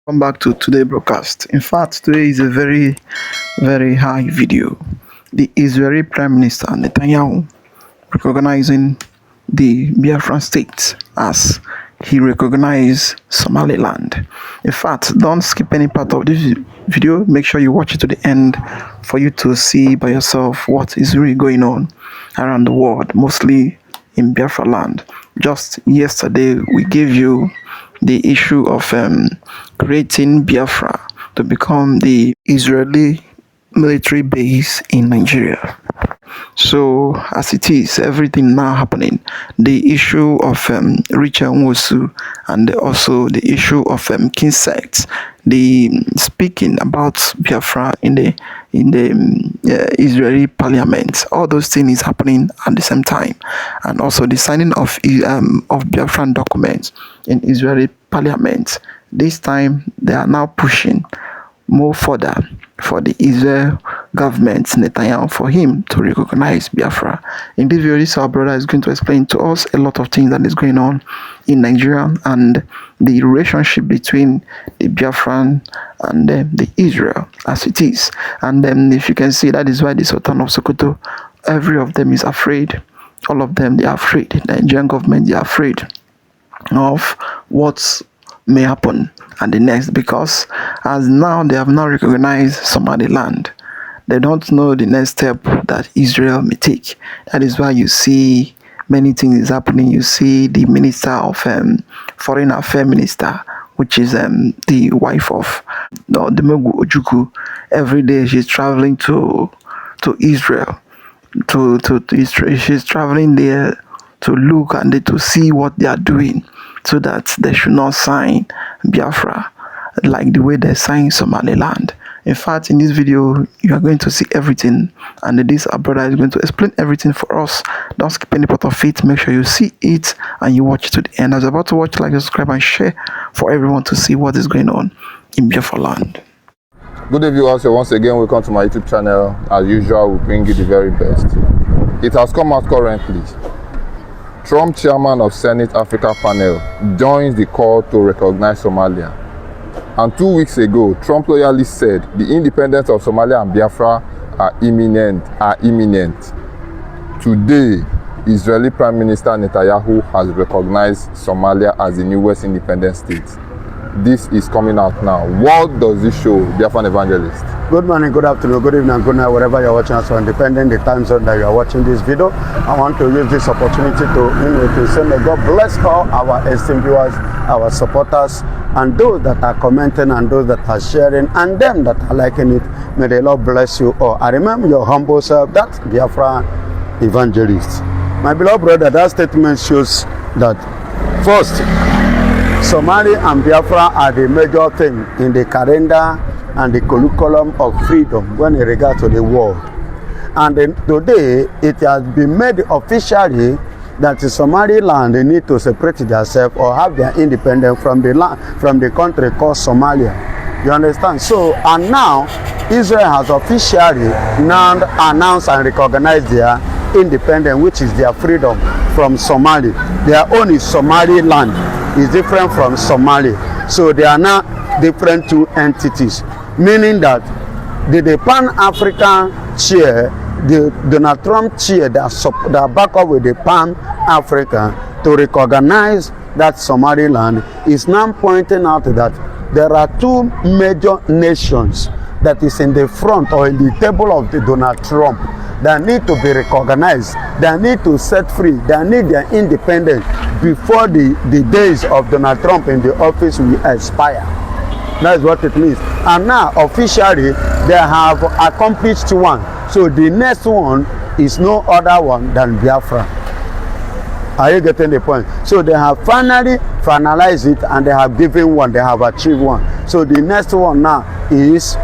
Welcome back to today's broadcast. In fact, today is a very high video. The Israeli Prime Minister Netanyahu recognizing the Biafran state as he recognized Somaliland. In fact, don't skip any part of this video. Make sure you watch it to the end for you to see by yourself what is really going on around the world, mostly in Biafra land. Just yesterday, we gave you the issue of creating Biafra to become the Israeli military base in Nigeria. So, as it is, everything now happening, the issue of Richard Nwosu and also the issue of Kinsect, the speaking about Biafra in the Israeli parliament, all those things is happening at the same time, and also the signing of Biafran documents in Israeli parliament. This time they are now pushing more further for the Israel government, Netanyahu, for him to recognize Biafra. In this video, this our brother is going to explain to us a lot of things that is going on in Nigeria and the relationship between the Biafran and the Israel as it is. And then if you can see, that is why the Sultan of Sokoto, every of them is afraid. All of them, they are afraid. The Nigerian government, they are afraid of what may happen at the next, because as now they have now recognized Somaliland, they don't know the next step that Israel may take. That is why you see many things is happening. You see the minister of foreign affairs minister, which is the wife of the Megu Ojukwu. Every day she's traveling to Israel, to Israel. She's traveling there to look and to see what they are doing, so that they should not sign Biafra like the way they sign Somaliland. In fact, in this video, you are going to see everything, and this our brother is going to explain everything for us. Don't skip any part of it. Make sure you see it and you watch it to the end. As you're about to watch, like, subscribe, and share for everyone to see what is going on in Biafra land. Good day, viewers. Once again, welcome to my YouTube channel. As usual, we bring you the very best. It has come out currently. Trump, chairman of Senate Africa panel, joins the call to recognize Somalia. And 2 weeks ago, Trump loyally said the independence of Somalia and Biafra are imminent. Today, Israeli Prime Minister Netanyahu has recognized Somalia as the newest independent state. This is coming out now. What does this show, Biafran evangelist? Good morning, good afternoon, good evening, good night, wherever you're watching us on, depending the time zone that you are watching this video. I want to use this opportunity to say, may God bless all our esteemed viewers, our supporters, and those that are commenting, and those that are sharing, and them that are liking it. May the Lord bless you all. I remember your humble self, that Biafra evangelist. My beloved brother, that statement shows that first, Somali and Biafra are the major thing in the calendar and the curriculum of freedom when it regards to the world. And then today, it has been made officially that the Somaliland, they need to separate themselves or have their independence from the land, from the country called Somalia. You understand? So, and now, Israel has officially now announced and recognized their independence, which is their freedom from Somali. Their own is Somaliland. Is different from Somalia. So they are now different two entities, meaning that the Pan-African chair, the Donald Trump chair that back up with the Pan-African to recognize that Somaliland is now pointing out that there are two major nations that is in the front or in the table of the Donald Trump that need to be recognized, that need to set free, that need their independence before the days of Donald Trump in the office will expire. That's what it means. And now, officially, they have accomplished one. So the next one is no other one than Biafra. Are you getting the point? So they have finally finalized it, and they have given one, they have achieved one. So the next one now is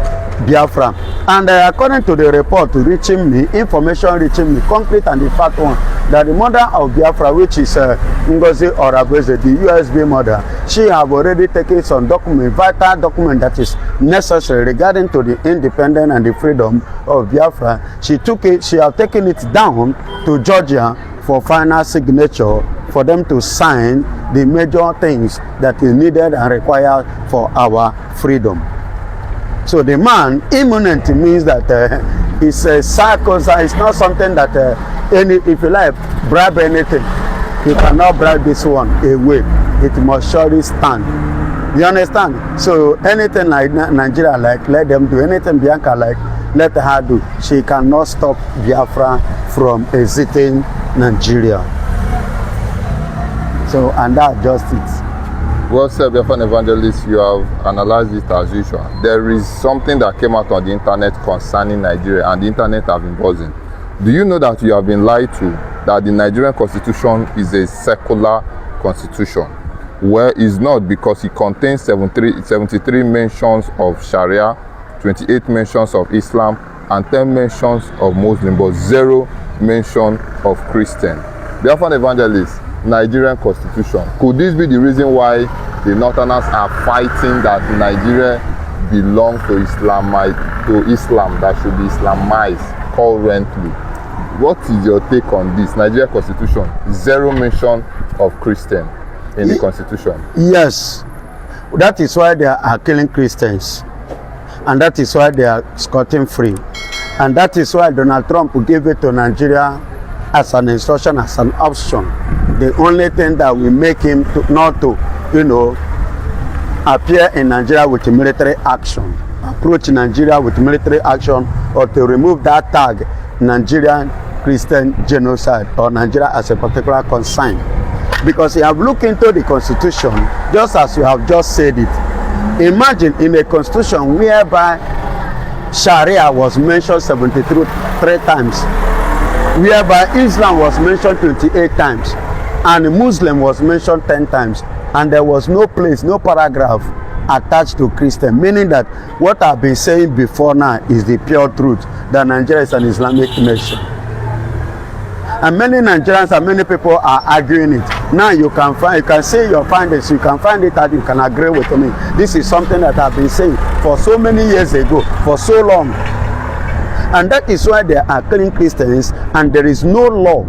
Biafra. And according to the report reaching me, information reaching me, concrete and the fact one, that the mother of Biafra, which is Ngozi Orabeze, the USB mother, she have already taken some document, vital document that is necessary regarding to the independence and the freedom of Biafra. She took it, she have taken it down to Georgia for final signature for them to sign the major things that is needed and required for our freedom. So the man, imminent means that it's a circumstance. It's not something that if you like, bribe anything. You cannot bribe this one away. It must surely stand. You understand? So anything like Nigeria like, let them do. Anything Bianca like, let her do. She cannot stop Biafra from exiting Nigeria. So, and that's just it. Well said, Biafran evangelist. You have analyzed it as usual. There is something that came out on the internet concerning Nigeria, and the internet have been buzzing. Do you know that you have been lied to, that the Nigerian constitution is a secular constitution? Well, it's not, because it contains 73 mentions of Sharia, 28 mentions of Islam, and 10 mentions of Muslim, but 0 mention of Christian. Therefore, evangelist, Nigerian constitution, could this be the reason why the Northerners are fighting that Nigeria belongs to Islam, that should be Islamized currently? What is your take on this? Nigerian constitution, 0 mention of Christian in the constitution. Yes, that is why they are killing Christians, and that is why they are scotting free, and that is why Donald Trump gave it to Nigeria as an instruction, as an option. The only thing that will make him not to, appear in Nigeria with military action, approach Nigeria with military action, or to remove that tag, Nigerian Christian genocide, or Nigeria as a particular concern. Because you have looked into the constitution, just as you have just said it. Imagine in a constitution whereby Sharia was mentioned 73 times, whereby Islam was mentioned 28 times, and Muslim was mentioned 10 times, and there was no place, no paragraph attached to Christian, meaning that what I've been saying before now is the pure truth, that Nigeria is an Islamic nation. And many Nigerians and many people are arguing it. Now you can say your findings, you can find it that you can agree with me. This is something that I've been saying for so many years ago, for so long. And that is why they are killing Christians, and there is no law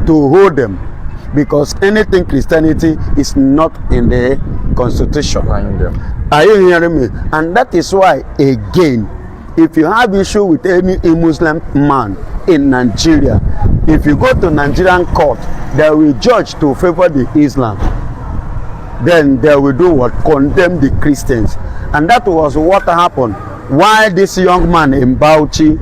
to hold them, because anything Christianity is not in the constitution. Are you hearing me? And that is why, again, if you have issue with any Muslim man in Nigeria, if you go to Nigerian court, they will judge to favor the Islam. Then they will do what? Condemn the Christians. And that was what happened. Why this young man in Bauchi,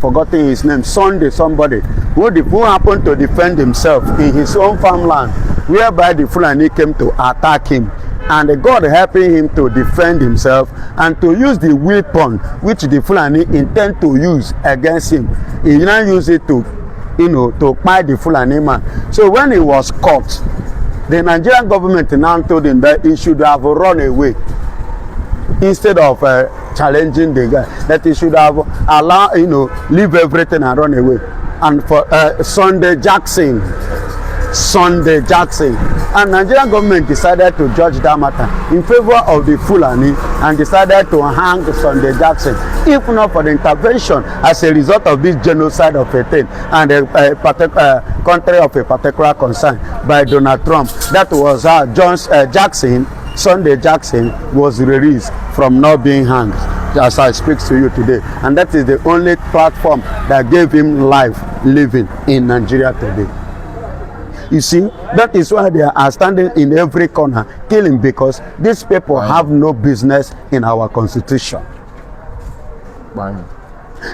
forgotten his name, Sunday somebody, who happened to defend himself in his own farmland, whereby the Fulani came to attack him, and God helping him to defend himself and to use the weapon which the Fulani intend to use against him. He now use it to fight the Fulani man. So when he was caught, the Nigerian government now told him that he should have run away instead of challenging the guy, that he should have allowed, leave everything and run away. And for Sunday Jackson, and Nigerian government decided to judge that matter in favor of the Fulani and decided to hang Sunday Jackson, if not for the intervention as a result of this genocide of a thing and a particular country of a particular concern by Donald Trump. That was how Sunday Jackson was released from not being hanged, as I speak to you today. And that is the only platform that gave him life living in Nigeria today. You see, that is why they are standing in every corner killing, because these people have no business in our constitution.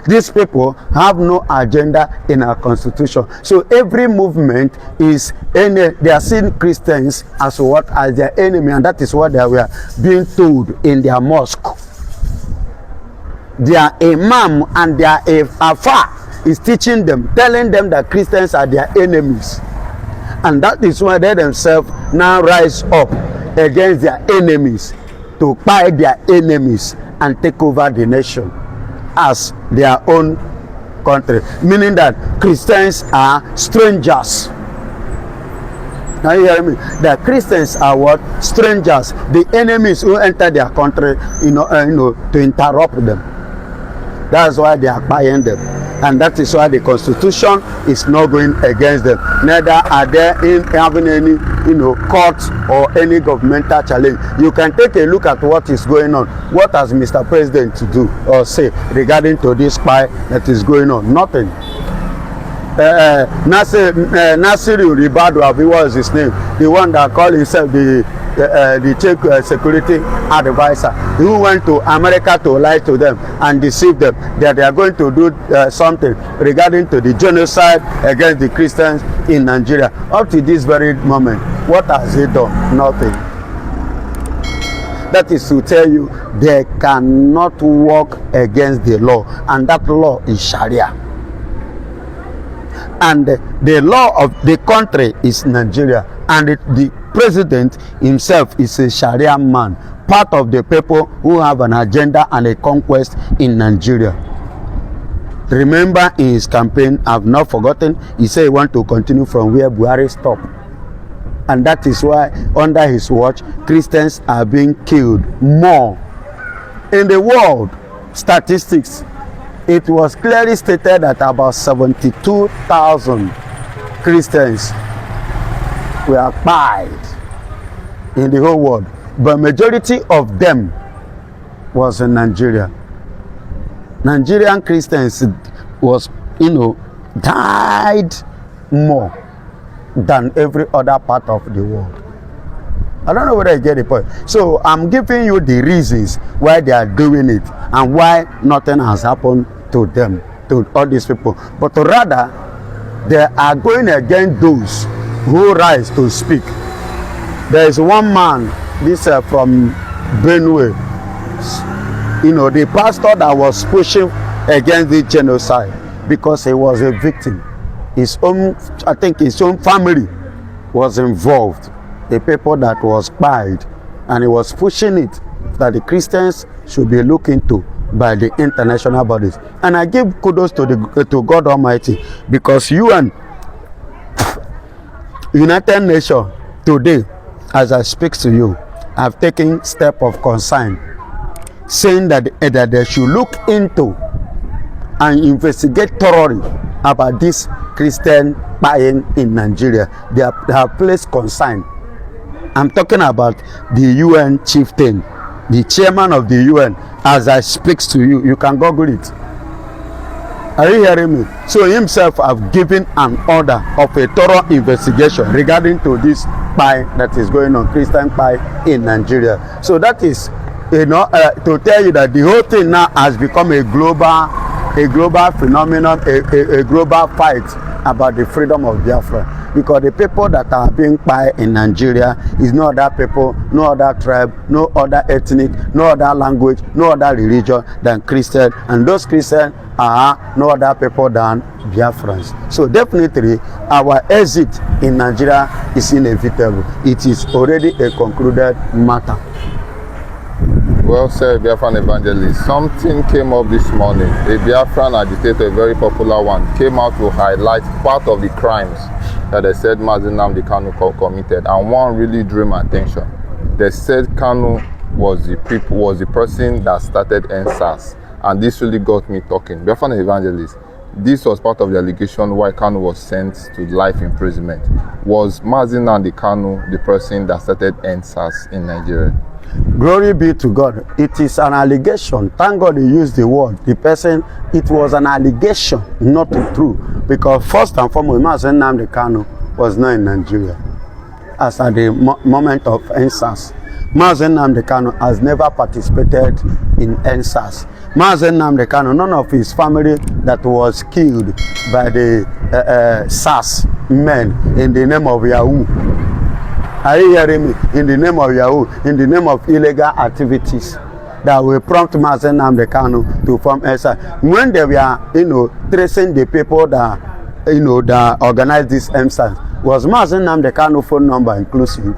These people have no agenda in our constitution. So every movement is they are seeing Christians as what? As their enemy, and that is what they were being told in their mosque. Their imam and their afar is teaching them, telling them that Christians are their enemies. And that is why they themselves now rise up against their enemies, to fight their enemies and take over the nation as their own country. Meaning that Christians are strangers. Now you hear me? That Christians are what? Strangers. The enemies who enter their country, to interrupt them. That's why they are buying them. And that is why the constitution is not going against them. Neither are they in having any, court or any governmental challenge. You can take a look at what is going on. What has Mr. President to do or say regarding to this spy that is going on? Nothing. Nasiru Ribadu, what was his name? The one that called himself the chief security advisor, who went to America to lie to them and deceive them that they are going to do something regarding to the genocide against the Christians in Nigeria. Up to this very moment, what has he done? Nothing. That is to tell you they cannot work against the law, and that law is Sharia. And the law of the country is Nigeria, and the president himself is a Sharia man, part of the people who have an agenda and a conquest in Nigeria. Remember, in his campaign, I've not forgotten, he said he wants to continue from where Buhari stopped. And that is why under his watch, Christians are being killed more. In the world statistics, it was clearly stated that about 72,000 Christians were killed in the whole world, but majority of them was in Nigeria. Nigerian Christians was, died more than every other part of the world. I don't know whether you get the point. So I'm giving you the reasons why they are doing it and why nothing has happened to them, to all these people. But rather, they are going against those who rise to speak. There is one man, this from Benue, the pastor that was pushing against the genocide because he was a victim. His own family was involved, the people that was spied, and he was pushing it that the Christians should be looked into by the international bodies. And I give kudos to God Almighty, because UN, United Nations, today, as I speak to you, have taken step of concern, saying that they should look into and investigate thoroughly about this Christian buying in Nigeria. They have placed concern. I'm talking about the UN chieftain, the chairman of the UN. As I speak to you, you can Google it. Are you hearing me? So himself have given an order of a thorough investigation regarding to this spy that is going on, Christian spy in Nigeria. So that is, to tell you that the whole thing now has become a global phenomenon, a global fight about the freedom of Biafra. Because the people that are being spied in Nigeria is no other people, no other tribe, no other ethnic, no other language, no other religion than Christian. And those Christians are no other people than Biafrans. So definitely our exit in Nigeria is inevitable. It is already a concluded matter. Well said, Biafran evangelist. Something came up this morning. A Biafran agitator, a very popular one, came out to highlight part of the crimes that they said Nnamdi Kanu committed, and one really drew my attention. They said Kanu was the person that started NSAS, and this really got me talking. Biafran evangelist, this was part of the allegation why Kanu was sent to life imprisonment. Was Nnamdi Kanu the person that started NSAS in Nigeria? Glory be to God. It is an allegation. Thank God he used the word. The person, it was an allegation, not true. Because first and foremost, Nnamdi Kanu was not in Nigeria. As at the moment of NSAS, Nnamdi Kanu has never participated in NSAS. Nnamdi Kanu, none of his family that was killed by the SAS men in the name of Yahoo. Are you hearing me? In the name of Yahoo, in the name of illegal activities that will prompt Nnamdi Kanu to form NSAS. When they were, tracing the people that, that organized this NSAS, was Nnamdi Kanu phone number inclusive?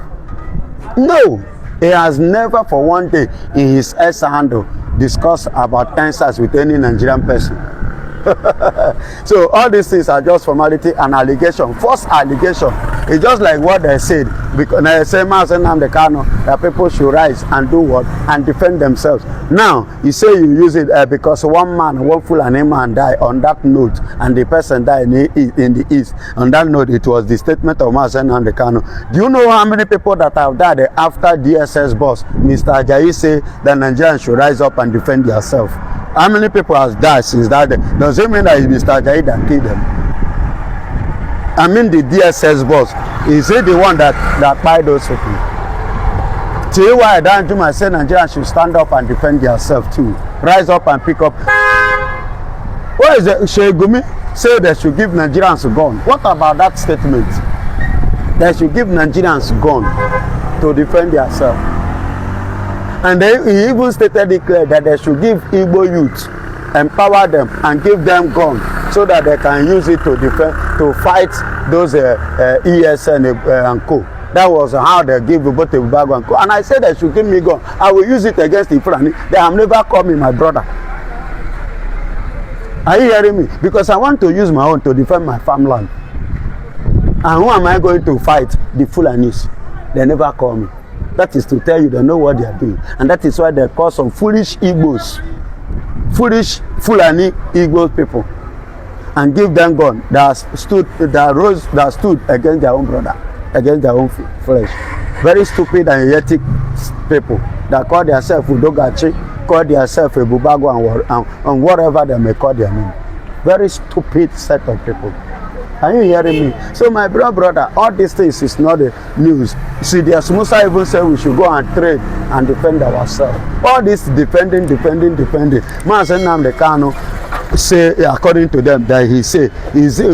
No, he has never for one day in his S handle discussed about NSAS with any Nigerian person. So all these things are just formality and allegation, false allegation. It's just like what they said, because they say Nnamdi Kanu, that people should rise and do what? And defend themselves. Now, you say you use it because one Fulani man died on that note, and the person died in the east. On that note, it was the statement of Nnamdi Kanu. Do you know how many people that have died after DSS boss, Mr. Ajayi, say that Nigerians should rise up and defend themselves? How many people has died since that day? Does it mean that it's Mr. Ajayi that killed them? I mean the DSS boss. Is he the one that buy those people? Till why don't you say Nigerians should stand up and defend themselves too? Rise up and pick up. What is it? Shegumi say they should give Nigerians a gun. What about that statement? They should give Nigerians a gun to defend themselves. And he even stated it clear that they should give Igbo youth, empower them and give them guns so that they can use it to defend, to fight those ESN and co. That was how they give both the Bubago and co. And I said they should give me gun. I will use it against the Fulani. They have never called me my brother. Are you hearing me? Because I want to use my own to defend my farmland. And who am I going to fight? The Fulanis. They never call me. That is to tell you they know what they are doing. And that is why they call some foolish Igbos, foolish Fulani Igbo people, and give them gun that stood against their own brother, against their own flesh. Very stupid and idiotic people that call themselves Udogachi, call themselves Bubago and whatever they may call their name. Very stupid set of people. Are you hearing me? So my brother, all these things is not the news. See, the Musa even said we should go and trade and defend ourselves. All this defending. Nnamdi Kanu say, according to them, that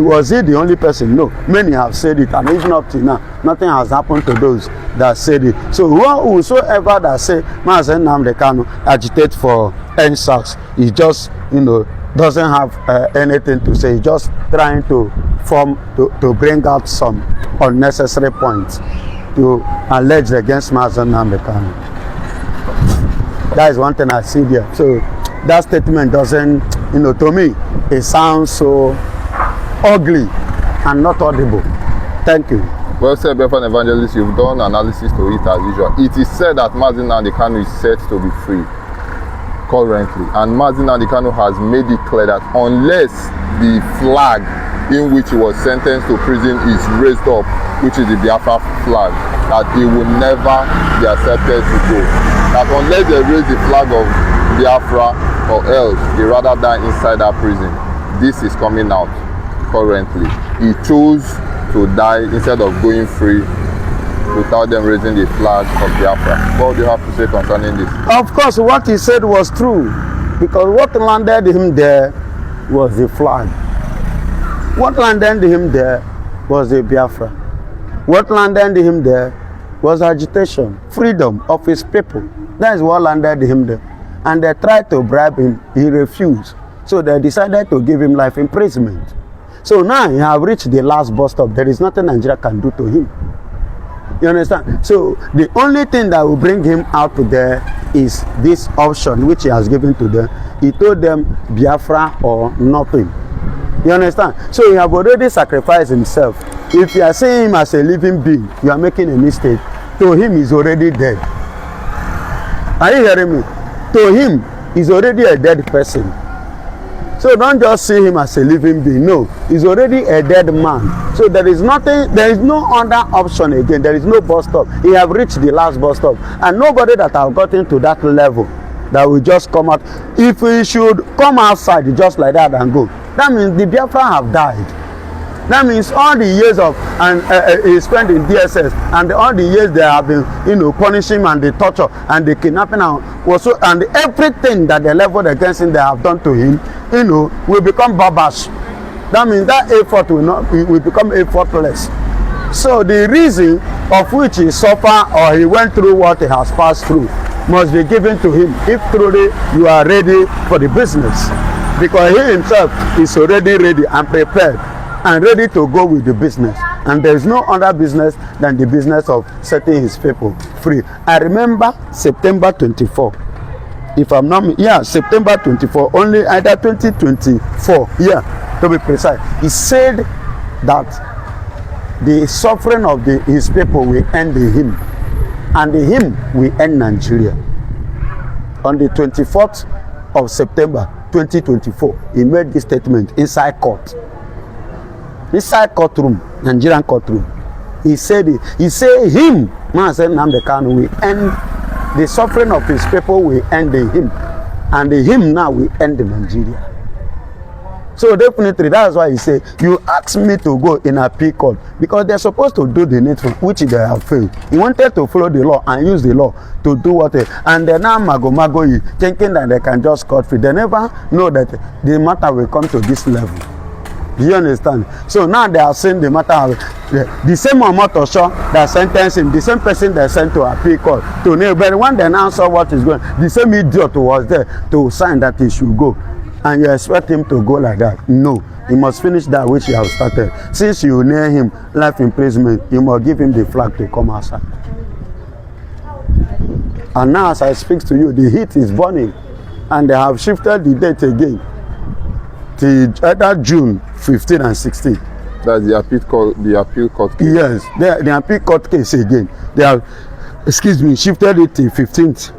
was he the only person? No, many have said it, and even up to now, nothing has happened to those that said it. So whosoever that say Nnamdi Kanu agitate for NSAS, he just, doesn't have anything to say. He's just trying to bring out some unnecessary points to allege against Nnamdi Kanu. That is one thing I see there. So that statement doesn't, to me, it sounds so ugly and not audible. Thank you. Well said, Biafran evangelist. You've done analysis to it as usual. It is said that Nnamdi Kanu is set to be free currently, and Nnamdi Kanu has made it clear that unless the flag in which he was sentenced to prison is raised up, which is the Biafra flag, that he will never be accepted to go. That unless they raise the flag of Biafra, or else he rather die inside that prison. This is coming out currently. He chose to die instead of going free without them raising the flag of Biafra. What do you have to say concerning this? Of course, what he said was true, because what landed him there was the flag. What landed him there was the Biafra. What landed him there was agitation, freedom of his people. That is what landed him there. And they tried to bribe him, he refused. So they decided to give him life imprisonment. So now he has reached the last bus stop. There is nothing Nigeria can do to him. You understand? So the only thing that will bring him out there is this option which he has given to them. He told them Biafra or nothing. You understand? So he have already sacrificed himself. If you are seeing him as a living being, you are making a mistake. To him, he's already dead. Are you hearing me? To him, he's already a dead person. So don't just see him as a living being. No, he's already a dead man. So there is nothing, there is no other option again. There is no bus stop. He have reached the last bus stop. And nobody that have gotten to that level that will just come out. If he should come outside just like that and go, that means the Biafra have died. That means all the years of he spent in DSS and all the years they have been, punishing him and the torture and the kidnapping and everything that they leveled against him, they have done to him, will become barbash. That means that effort will become effortless. So the reason of which he suffered or he went through what he has passed through must be given to him if truly you are ready for the business, because he himself is already ready and prepared and ready to go with the business, and there is no other business than the business of setting his people free. I remember September 24, if I'm not, yeah, September 24, only either 2024, yeah, to be precise. He said that the suffering of his people will end him, and him will end Nigeria. On the 24th of September 2024, he made this statement inside court. Inside courtroom, Nigerian courtroom. He said him, man said Nnamdi Kanu will end the suffering of his people, will end him, and him now will end Nigeria. So definitely that's why he said, you asked me to go in a appeal court because they're supposed to do the needful, which they have failed. He wanted to follow the law and use the law to do what and they're now mago thinking that they can just cut free. They never know that the matter will come to this level. Do you understand? So now they are saying the matter, the same amount of shot that sentenced him, the same person they sent to appeal court to know. But when they now saw what is going, the same idiot was there to sign that he should go. And you expect him to go like that? No. He must finish that which he has started. Since you near him life imprisonment, you must give him the flag to come outside. And now as I speak to you, the heat is burning. And they have shifted the date again to either June 15 and 16. That's the appeal court case. Yes, the appeal court case again. They have, shifted it to 15th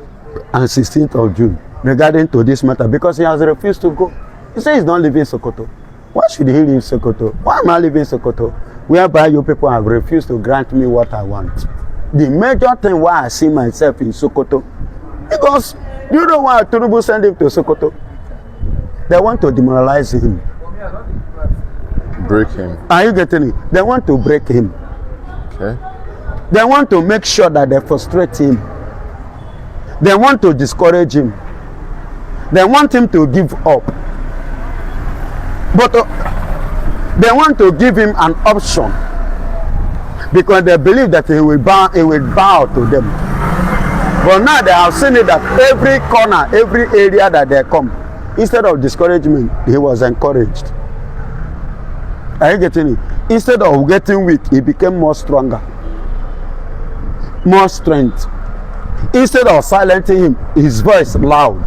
and 16th of June regarding to this matter because he has refused to go. He says he's not leaving Sokoto. Why should he leave Sokoto? Why am I leaving Sokoto? Whereby you people have refused to grant me what I want. The major thing why I see myself in Sokoto, because you know why Tinubu sent him to Sokoto? They want to demoralize him. Break him. Are you getting it? They want to break him. Okay. They want to make sure that they frustrate him. They want to discourage him. They want him to give up. But they want to give him an option because they believe that he will bow to them. But now they have seen it that every corner, every area that they come, instead of discouragement, he was encouraged. Are you getting it? Instead of getting weak, he became more stronger, more strength. Instead of silencing him, his voice loud.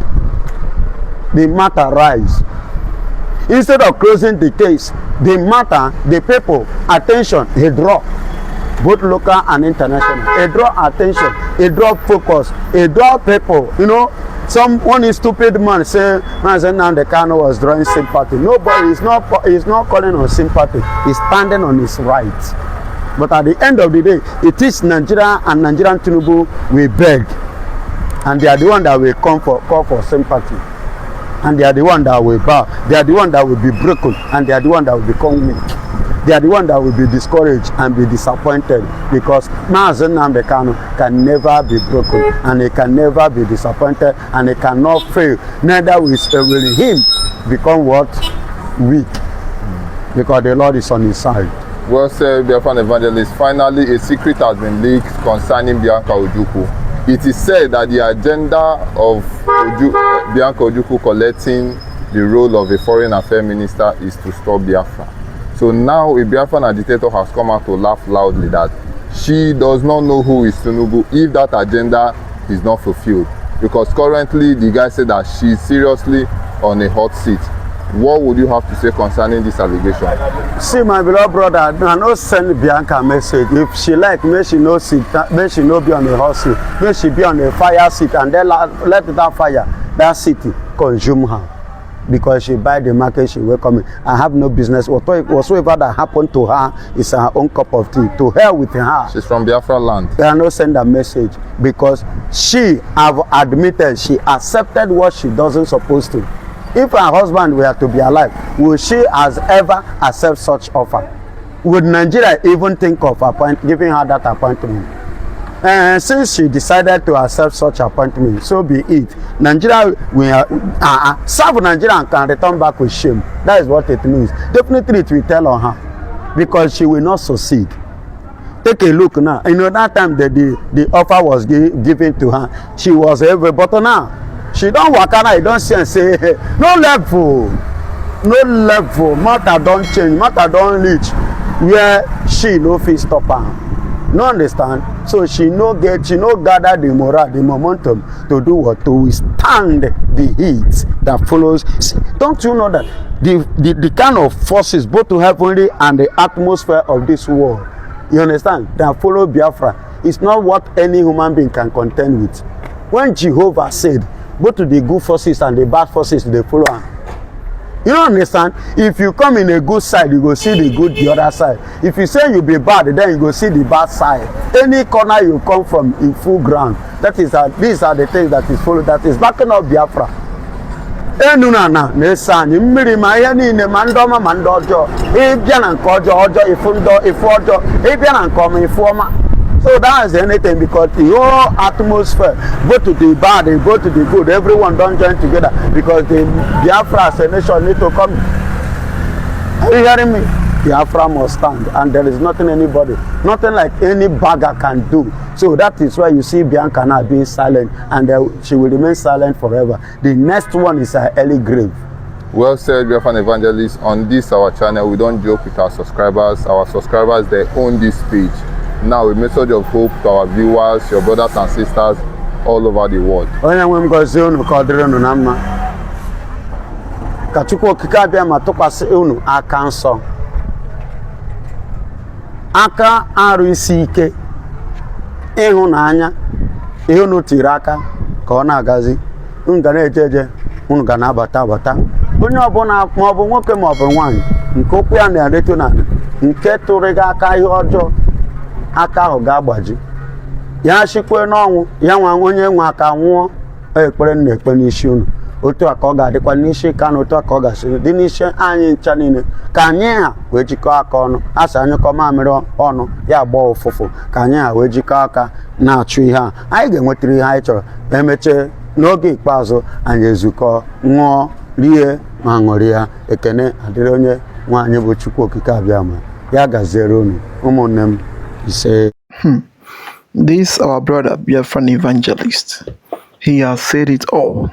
The matter rise. Instead of closing the case, the matter, the people, attention, he draw. Both local and international. He draw attention, he draw focus, he draw people. You know, one stupid man say, Nnamdi Kanu was drawing sympathy. Nobody is not calling on sympathy. He's standing on his rights. But at the end of the day, it is Nigeria and Nigerian Tinubu we beg. And they are the one that will call for sympathy. And they are the one that will bow. They are the one that will be broken. And they are the one that will become weak. They are the one that will be discouraged and be disappointed. Because Nnamdi Kanu can never be broken. And he can never be disappointed. And he cannot fail. Neither will him become what? Weak. Because the Lord is on his side. Well said, Biafran evangelist. Finally, a secret has been leaked concerning Bianca Ojukwu. It is said that the agenda of Bianca Ojukwu collecting the role of a foreign affairs minister is to stop Biafra. So now a Biafran agitator has come out to laugh loudly that she does not know who is Tinubu if that agenda is not fulfilled. Because currently the guy said that she is seriously on a hot seat. What would you have to say concerning this allegation? See, my beloved brother, I no send Bianca a message. If she like, may she no sit, may she no be on a hot seat, may she be on a fire seat, and then let that fire, that city, consume her. Because she buy the market, she welcome me. I have no business. Whatsoever that happened to her is her own cup of tea. To hell with her. She's from Biafra land. I no send a message because she have admitted, she accepted what she doesn't supposed to. If her husband were to be alive, will she has ever accept such offer? Would Nigeria even think of giving her that appointment? And since she decided to accept such appointment, so be it. Nigeria will serve Nigeria and can return back with shame. That is what it means. Definitely it will tell on her because she will not succeed. Take a look now. You know that time that the offer was given to her, she was every but now. She don't walk out, you don't see and say, hey, no level, matter don't change, matter don't reach where she no fit stop her. No understand? So she no gather the morale, the momentum to do what? To withstand the heat that follows. See, don't you know that the kind of forces, both to heavenly and the atmosphere of this world, you understand, that follow Biafra, is not what any human being can contend with. When Jehovah said, both to the good forces and the bad forces, they follow him. You don't understand? If you come in a good side, you go see the good the other side. If you say you be bad, then you go see the bad side. Any corner you come from in full ground. That is these are the things that is followed. That is backing up Biafra. Enuna na nesanyi mmiri ma ihe niile ma ndoma ma ndojo. Ibia na nke ojo ifu ojo. Ibia na nke ọma ifu ọma. So that is anything, because the whole atmosphere, both to the bad and go to the good, everyone don't join together, because the Biafra as a nation need to come. Are you hearing me? Biafra must stand, and there is nothing nothing like any bagger can do. So that is why you see Bianca now being silent, and she will remain silent forever. The next one is her early grave. Well said, Biafran evangelists. On this our channel, we don't joke with our subscribers. Our subscribers, they own this page. Now a message of hope to our viewers, your brothers and sisters all over the world. Onye nwe m gozie unu ka ọ dịrị unu na mma. Ka Chukwu okike abịa ma tụkwasị unu aka nsọ. Aka arụ isi ike, ịhụnanya, ihe unu tiri aka ka ọ na-agazi. Unu ga na-eje, unu ga na-abata. Onye ọbụla ma ọ bụ nwoke ma ọ bụ nwaanyị nke okwu ya na-ereto na nke tụrụ gị aka ihe ọjọọ, aka ahụ ga-agbaji. Ya shikwe n'ọnwụ, ya nwa onye nwe aka nwụọ, ekpere na-ekpe n'isi unu. Otu a ka ọ ga-adịkwa n'isi Kanu, otu a ka ọ ga-asị dị n'isi anyị ncha niile. Ka anyị ha wee jikọọ aka ọnụ. Asị anyị kọọ mamịrị ọnụ, ya gbaa ụfụfụ. Ka anyị ha wee jikọọ aka na-achụ ihe a. Anyị ga-enwetara ihe anyị chọrọ. Emechee n'oge ikpeazụ anyị ezukọ, ṅụọ, rie ma ṅụrịa. Ekene adịrị onye nwaanyị bụ Chukwu okike abịama. Ya gaziere unu ụmụnne m. Say, This our brother Biafran evangelist, he has said it all.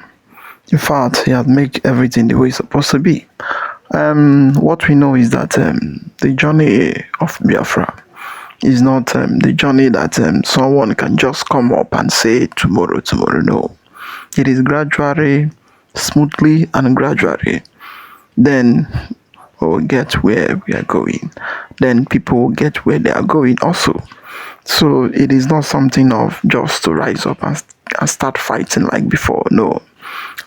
In fact, he has made everything the way it's supposed to be. What we know is that the journey of Biafra is not the journey that someone can just come up and say tomorrow. No, it is gradually, smoothly, and gradually. Then we'll get where we are going. Then people will get where they are going also. So it is not something of just to rise up and start fighting like before. No,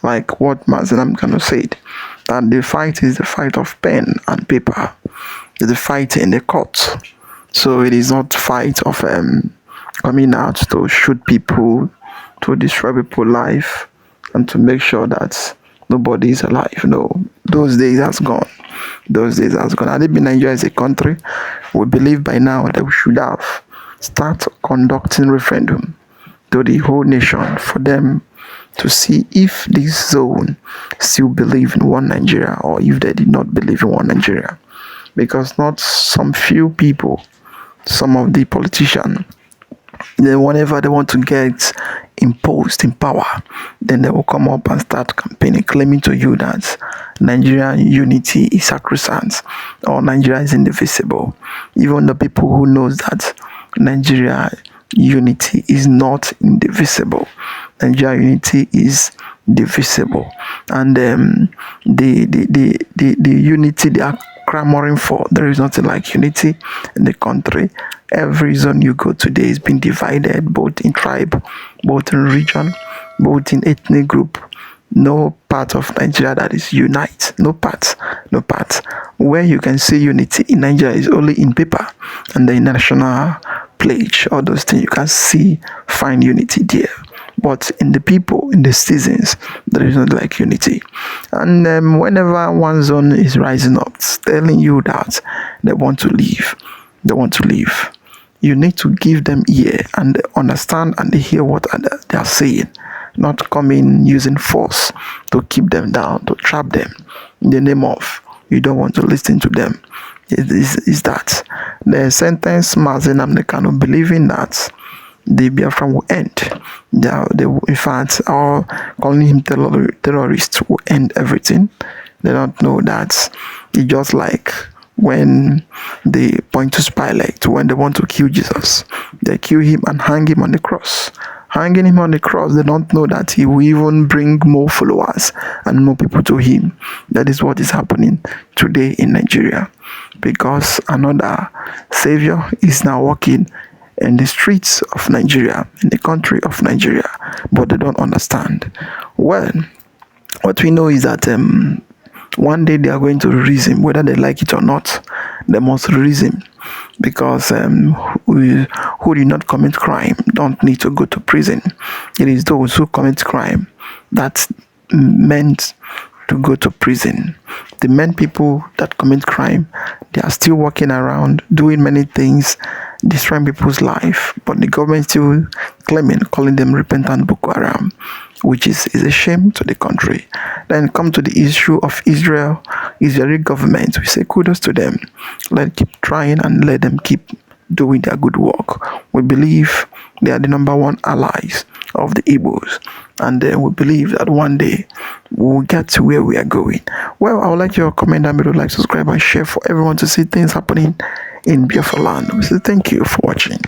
like what Kanu said, that the fight is the fight of pen and paper. It's the fight in the court. So it is not fight of coming out to shoot people, to destroy people's life, and to make sure that nobody is alive. No, those days has gone. Had it been Nigeria as a country, we believe by now that we should have start conducting referendum to the whole nation for them to see if this zone still believe in one Nigeria or if they did not believe in one Nigeria. Because not some few people, some of the politicians, then whenever they want to get imposed in power, then they will come up and start campaigning, claiming to you that Nigerian unity is sacrosanct or Nigeria is indivisible. Even the people who knows that Nigeria unity is not indivisible. Nigeria unity is divisible, and the unity they are clamoring for, there is nothing like unity in the country. Every zone you go today is being divided, both in tribe, both in region, both in ethnic group. No part of Nigeria that is unite. No part. Where you can see unity in Nigeria is only in paper and the national pledge. All those things you can find unity there. But in the people, in the citizens, there is not like unity. And whenever one zone is rising up, telling you that they want to leave, you need to give them ear and understand and hear what they are saying. Not coming using force to keep them down, to trap them in the name of you don't want to listen to them. Is that the sentence Nnamdi Kanu believing that the Biafran will end. They will, in fact, all calling him terrorist will end everything. They don't know that it's just like when they point to Pilate, when they want to kill Jesus, they kill him and hang him on the cross. Hanging him on the cross, they don't know that he will even bring more followers and more people to him. That is what is happening today in Nigeria, because another savior is now walking in the streets of Nigeria, in the country of Nigeria, but they don't understand. Well, what we know is that one day they are going to release him, whether they like it or not. They must release him, because who did not commit crime don't need to go to prison. It is those who commit crime that meant to go to prison. The main people that commit crime, they are still walking around doing many things, destroying people's life, but the government still calling them repentant Boko Haram, which is a shame to the country. Then come to the issue of Israeli government. We say kudos to them. Let them keep trying and let them keep doing their good work. We believe they are the number one allies of the Igbos, and we believe that one day we will get to where we are going. Well, I would like your comment down below, like, subscribe, and share for everyone to see things happening in Biafra land. We say thank you for watching.